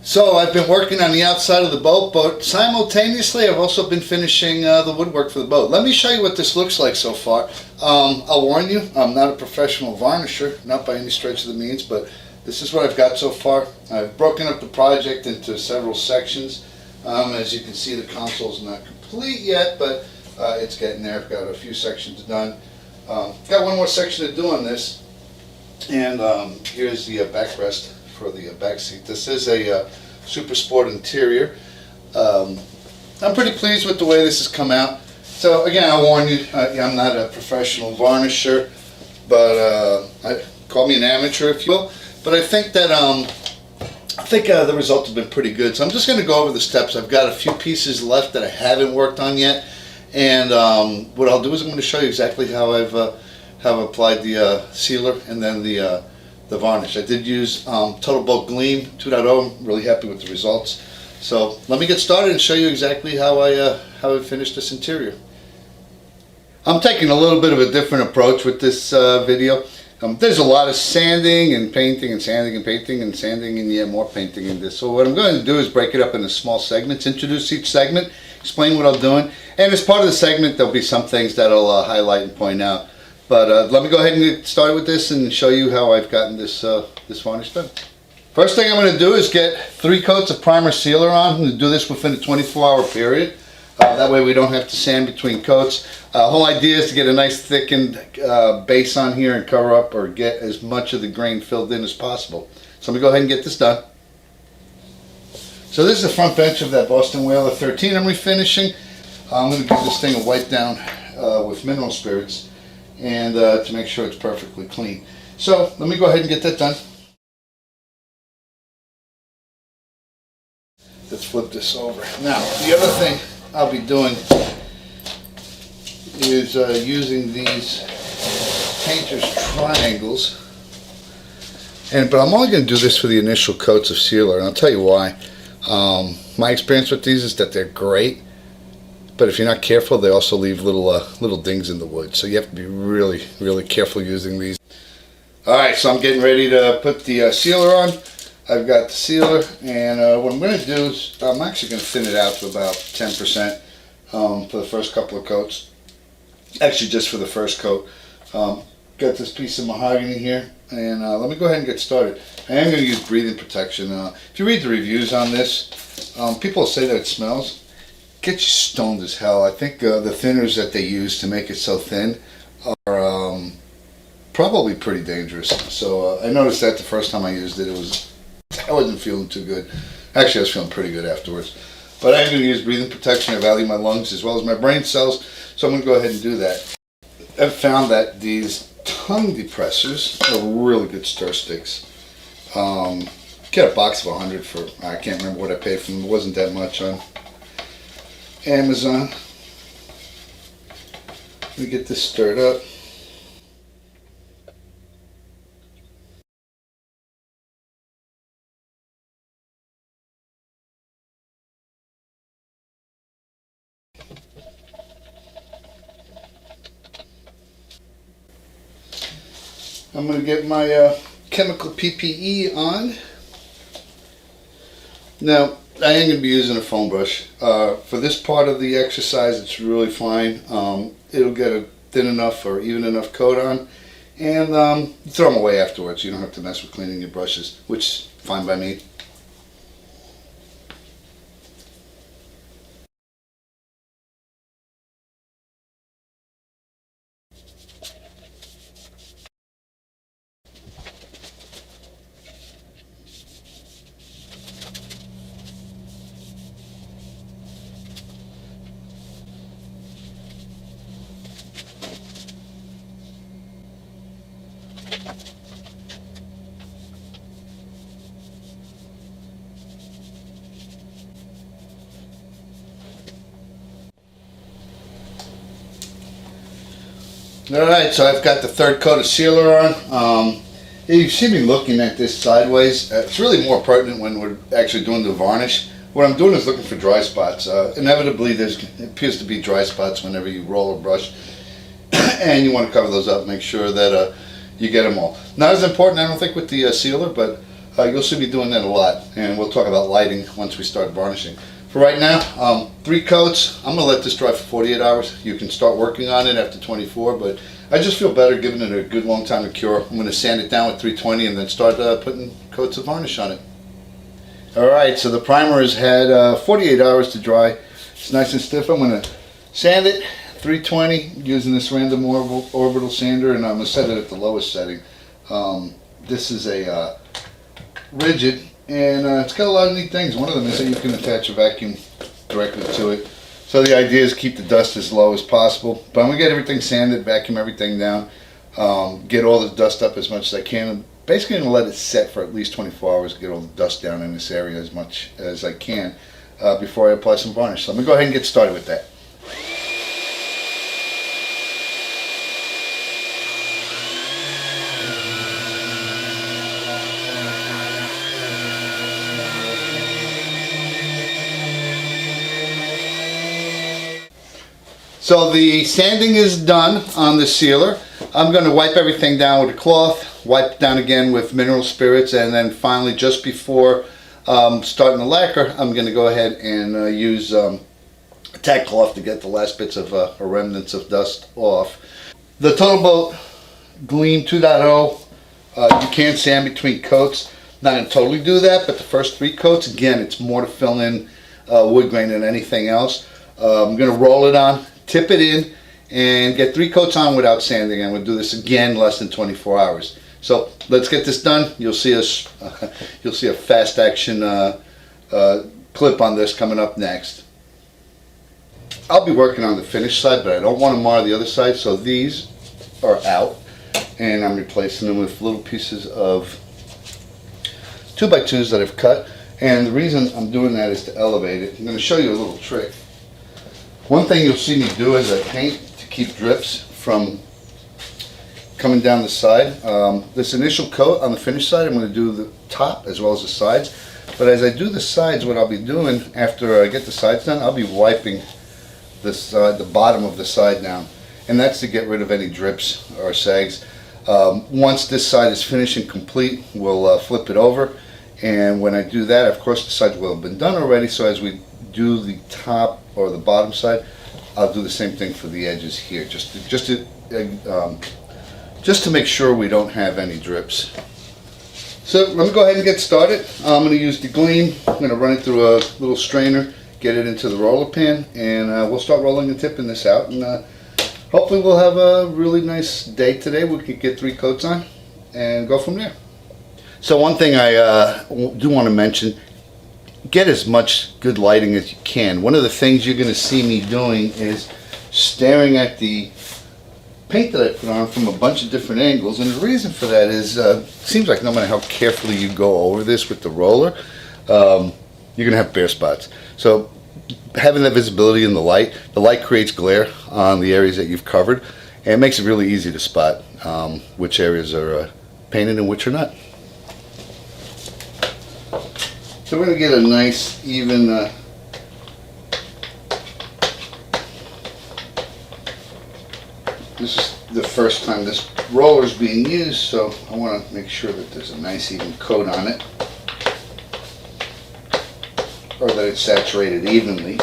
So I've been working on the outside of the boat, but simultaneously I've also been finishing the woodwork for the boat. Let me show you what this looks like so far. I'll warn you, I'm not a professional varnisher, not by any stretch of the means, but this is what I've got so far. I've broken up the project into several sections. As you can see, the console's not complete yet, but it's getting there. I've got a few sections done. Got one more section to do on this, and here's the backrest for the back seat. This is a Super Sport interior. I'm pretty pleased with the way this has come out. So again, I warn you, I'm not a professional varnisher, but call me an amateur if you will. But I think that the results have been pretty good. So I'm just going to go over the steps. I've got a few pieces left that I haven't worked on yet, and what I'll do is I'm going to show you exactly how I've applied the sealer and then the varnish. I did use Totalboat Gleam 2.0. I'm really happy with the results. So let me get started and show you exactly how I finished this interior. I'm taking a little bit of a different approach with this video. There's a lot of sanding and painting and sanding and painting and sanding and yeah, more painting in this. So what I'm going to do is break it up into small segments, introduce each segment, explain what I'm doing, and as part of the segment there'll be some things that I'll highlight and point out. But let me go ahead and get started with this and show you how I've gotten this this varnish done. First thing I'm going to do is get 3 coats of primer sealer on. I'm going to do this within a 24-hour period. That way we don't have to sand between coats. The whole idea is to get a nice thickened base on here and cover up or get as much of the grain filled in as possible. So I'm going to go ahead and get this done. So this is the front bench of that Boston Whaler 13 I'm refinishing. I'm going to give this thing a wipe down with mineral spirits and to make sure it's perfectly clean. So let me go ahead and get that done. Let's flip this over. Now the other thing I'll be doing is using these painter's triangles, but I'm only going to do this for the initial coats of sealer, and I'll tell you why. My experience with these is that they're great, but if you're not careful, they also leave little dings in the wood. So you have to be really, really careful using these. Alright, so I'm getting ready to put the sealer on. I've got the sealer, and what I'm going to do is I'm actually going to thin it out to about 10% for the first couple of coats. Actually, just for the first coat. Got this piece of mahogany here, and let me go ahead and get started. I am going to use breathing protection. If you read the reviews on this, people say that it smells. Get you stoned as hell. I think the thinners that they use to make it so thin are probably pretty dangerous. So I noticed that the first time I used it, I wasn't feeling too good. Actually, I was feeling pretty good afterwards. But I'm going to use breathing protection. I value my lungs as well as my brain cells, so I'm going to go ahead and do that. I've found that these tongue depressors are really good stir sticks. Get a box of 100 for, I can't remember what I paid for them. It wasn't that much on Amazon. Let me get this stirred up. I'm going to get my chemical PPE on. Now, I am going to be using a foam brush. For this part of the exercise, it's really fine. It'll get a thin enough or even enough coat on, and you throw them away afterwards. You don't have to mess with cleaning your brushes, which is fine by me. Alright, so I've got the third coat of sealer on. You see me looking at this sideways. It's really more pertinent when we're actually doing the varnish. What I'm doing is looking for dry spots. Inevitably, there appears to be dry spots whenever you roll a brush, and you want to cover those up, make sure that you get them all. Not as important, I don't think, with the sealer, but You'll see me doing that a lot, and we'll talk about lighting once we start varnishing. For right now, 3 coats. I'm going to let this dry for 48 hours. You can start working on it after 24, but I just feel better giving it a good long time to cure. I'm going to sand it down with 320 and then start putting coats of varnish on it. Alright, so the primer has had 48 hours to dry. It's nice and stiff. I'm going to sand it 320 using this random orbital sander, and I'm going to set it at the lowest setting. This is a rigid, and it's got a lot of neat things. One of them is that you can attach a vacuum directly to it. So the idea is keep the dust as low as possible. But I'm going to get everything sanded, vacuum everything down, get all the dust up as much as I can. I'm basically going to let it set for at least 24 hours, get all the dust down in this area as much as I can before I apply some varnish. So let me go ahead and get started with that. So the sanding is done on the sealer. I'm going to wipe everything down with a cloth, wipe down again with mineral spirits, and then finally, just before starting the lacquer, I'm going to go ahead and use a tack cloth to get the last bits of or remnants of dust off. The Totalboat Gleam 2.0, you can sand between coats. Not going to totally do that, but the first 3 coats, again, it's more to fill in wood grain than anything else. I'm going to roll it on, tip it in, and get 3 coats on without sanding. And we'll do this again less than 24 hours. So let's get this done. You'll see us. You'll see a fast action clip on this coming up next. I'll be working on the finished side, but I don't want to mar the other side. So these are out, and I'm replacing them with little pieces of 2x2s that I've cut. And the reason I'm doing that is to elevate it. I'm going to show you a little trick. One thing you'll see me do is I paint to keep drips from coming down the side. This initial coat on the finished side, I'm going to do the top as well as the sides. But as I do the sides, what I'll be doing after I get the sides done, I'll be wiping this, the bottom of the side down. And that's to get rid of any drips or sags. Once this side is finished and complete, we'll flip it over. And when I do that, of course, the sides will have been done already. So as we do the top or the bottom side, I'll do the same thing for the edges here, just to make sure we don't have any drips. So let me go ahead and get started. I'm going to use the Gleam. I'm going to run it through a little strainer, get it into the roller pan, and we'll start rolling and tipping this out. And hopefully we'll have a really nice day today. We could get 3 coats on and go from there. So one thing I do want to mention, get as much good lighting as you can. One of the things you're going to see me doing is staring at the paint that I put on from a bunch of different angles, and the reason for that is it seems like no matter how carefully you go over this with the roller, you're going to have bare spots. So having that visibility in the light creates glare on the areas that you've covered, and it makes it really easy to spot which areas are painted and which are not. So we're going to get a nice even this is the first time this roller is being used, so I want to make sure that there's a nice even coat on it, or that it's saturated evenly.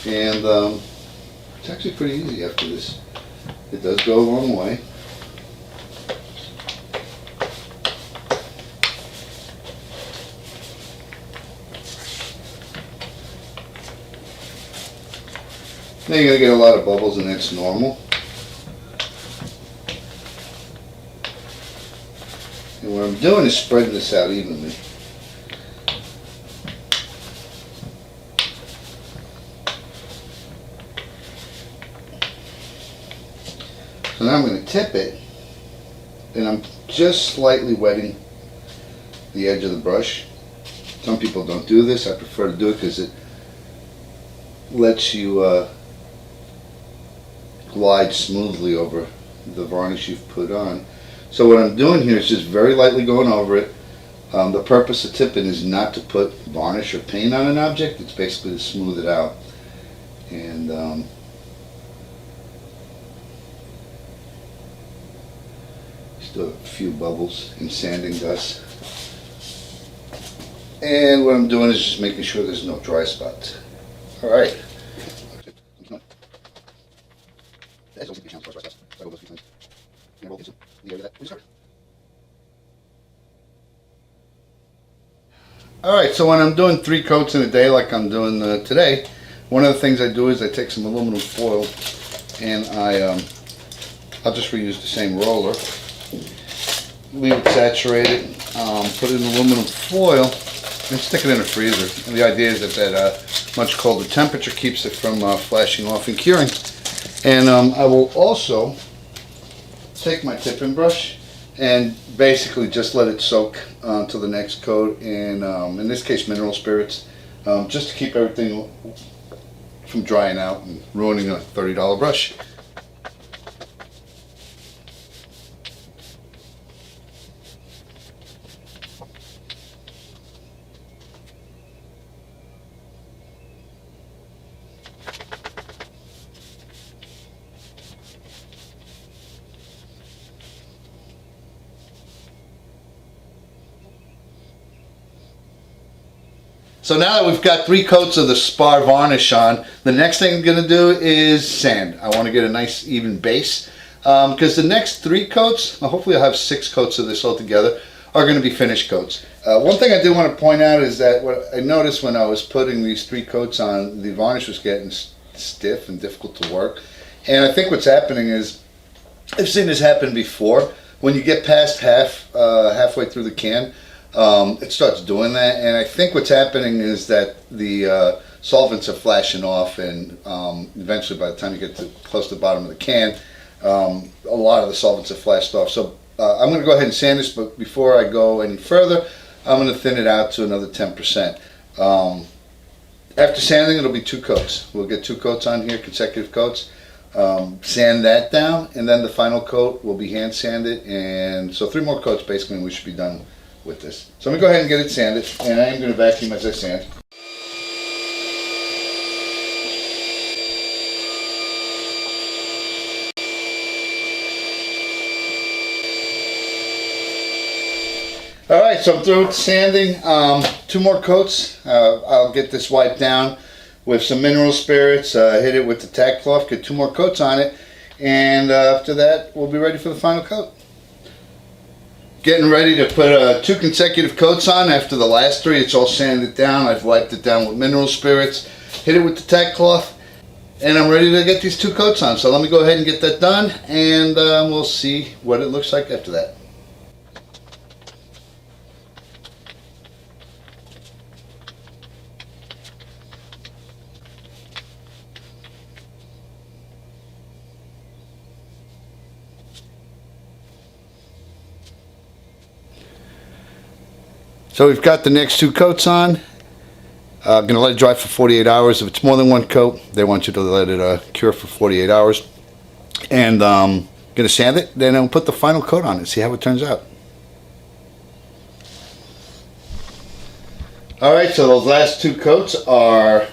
And it's actually pretty easy after this. It does go a long way. Now you're going to get a lot of bubbles, and that's normal. And what I'm doing is spreading this out evenly. So now I'm going to tip it, and I'm just slightly wetting the edge of the brush. Some people don't do this. I prefer to do it because it lets you glide smoothly over the varnish you've put on. So what I'm doing here is just very lightly going over it. The purpose of tipping is not to put varnish or paint on an object. It's basically to smooth it out. And Still have a few bubbles in sanding dust. And what I'm doing is just making sure there's no dry spots. All right. All right, so when I'm doing 3 coats in a day like I'm doing today, one of the things I do is I take some aluminum foil and I'll just reuse the same roller, leave it saturated, put it in aluminum foil and stick it in a freezer. And the idea is that much colder temperature keeps it from flashing off and curing. And I will also take my tipping brush and basically just let it soak to the next coat in this case mineral spirits, just to keep everything from drying out and ruining a $30 brush. So now that we've got 3 coats of the Spar Varnish on, the next thing I'm going to do is sand. I want to get a nice even base because the next 3 coats, hopefully I'll have 6 coats of this all together, are going to be finished coats. One thing I do want to point out is that what I noticed when I was putting these 3 coats on, the varnish was getting stiff and difficult to work. And I think what's happening is, I've seen this happen before, when you get past halfway through the can, it starts doing that, and I think what's happening is that the solvents are flashing off, and eventually by the time you get close to the bottom of the can, a lot of the solvents have flashed off. So I'm going to go ahead and sand this, but before I go any further, I'm going to thin it out to another 10%. After sanding, it'll be 2 coats. We'll get 2 coats on here, consecutive coats. Sand that down, and then the final coat will be hand sanded, and so 3 more coats basically, and we should be done with this. So I'm going to go ahead and get it sanded, and I am going to vacuum as I sand. Alright, so I'm through with sanding. 2 more coats. I'll get this wiped down with some mineral spirits, hit it with the tack cloth, get 2 more coats on it, and after that we'll be ready for the final coat. Getting ready to put 2 consecutive coats on after the last 3. It's all sanded down. I've wiped it down with mineral spirits, hit it with the tack cloth, and I'm ready to get these 2 coats on. So let me go ahead and get that done, and we'll see what it looks like after that. So we've got the next 2 coats on. I'm going to let it dry for 48 hours. If it's more than 1 coat, they want you to let it cure for 48 hours. And I'm going to sand it, then I'll put the final coat on it, see how it turns out. Alright, so those last 2 coats are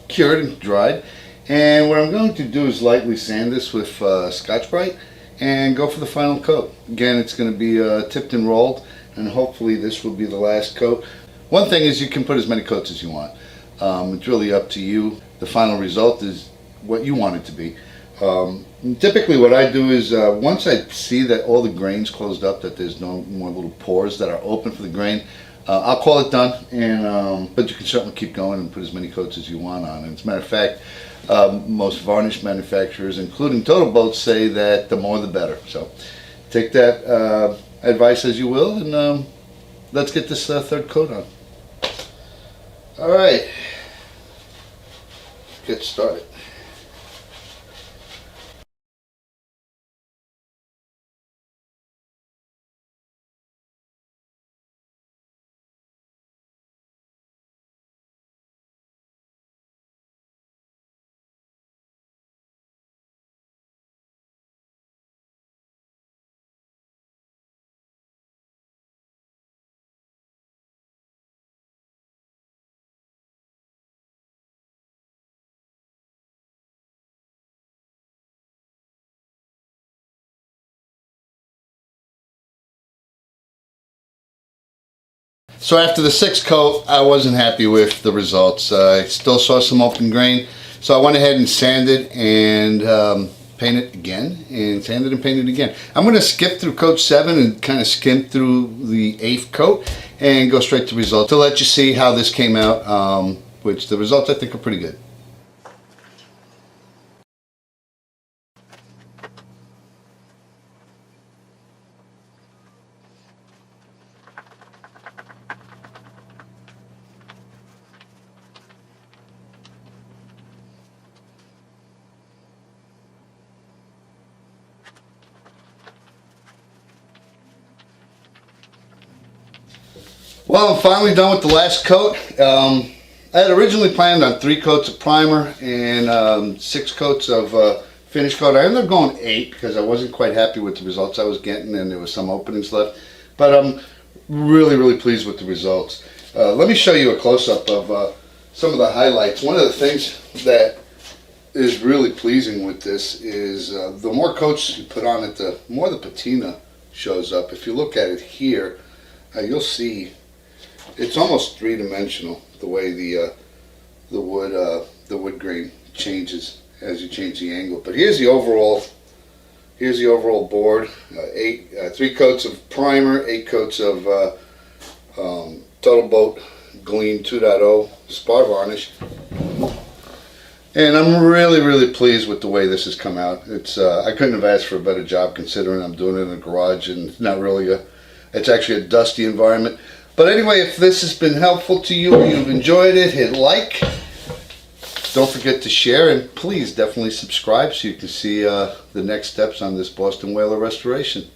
cured and dried. And what I'm going to do is lightly sand this with Scotch-Brite and go for the final coat. Again, it's going to be tipped and rolled, and hopefully this will be the last coat. One thing is you can put as many coats as you want. It's really up to you. The final result is what you want it to be. Typically what I do is once I see that all the grain's closed up, that there's no more little pores that are open for the grain, I'll call it done. And but you can certainly keep going and put as many coats as you want on. And as a matter of fact, most varnish manufacturers, including Totalboat, say that the more the better. So take that advice as you will, and let's get this 3rd coat on. Alright, get started. So after the 6th coat, I wasn't happy with the results. I still saw some open grain, so I went ahead and sanded and painted again, and sanded and painted again. I'm going to skip through coat 7 and kind of skim through the 8th coat and go straight to results to let you see how this came out, which the results I think are pretty good. Well, I'm finally done with the last coat. I had originally planned on 3 coats of primer and 6 coats of finish coat. I ended up going 8 because I wasn't quite happy with the results I was getting, and there was some openings left. But I'm really pleased with the results. Let me show you a close-up of some of the highlights. One of the things that is really pleasing with this is the more coats you put on it, the more the patina shows up. If you look at it here, you'll see it's almost 3-dimensional the way the wood grain changes as you change the angle. But here's the overall board. 3 coats of primer, 8 coats of Totalboat Gleam 2.0 Spar Varnish. And I'm really pleased with the way this has come out. It's I couldn't have asked for a better job, considering I'm doing it in a garage and it's actually a dusty environment. But anyway, if this has been helpful to you or you've enjoyed it, hit like. Don't forget to share, and please definitely subscribe so you can see the next steps on this Boston Whaler restoration.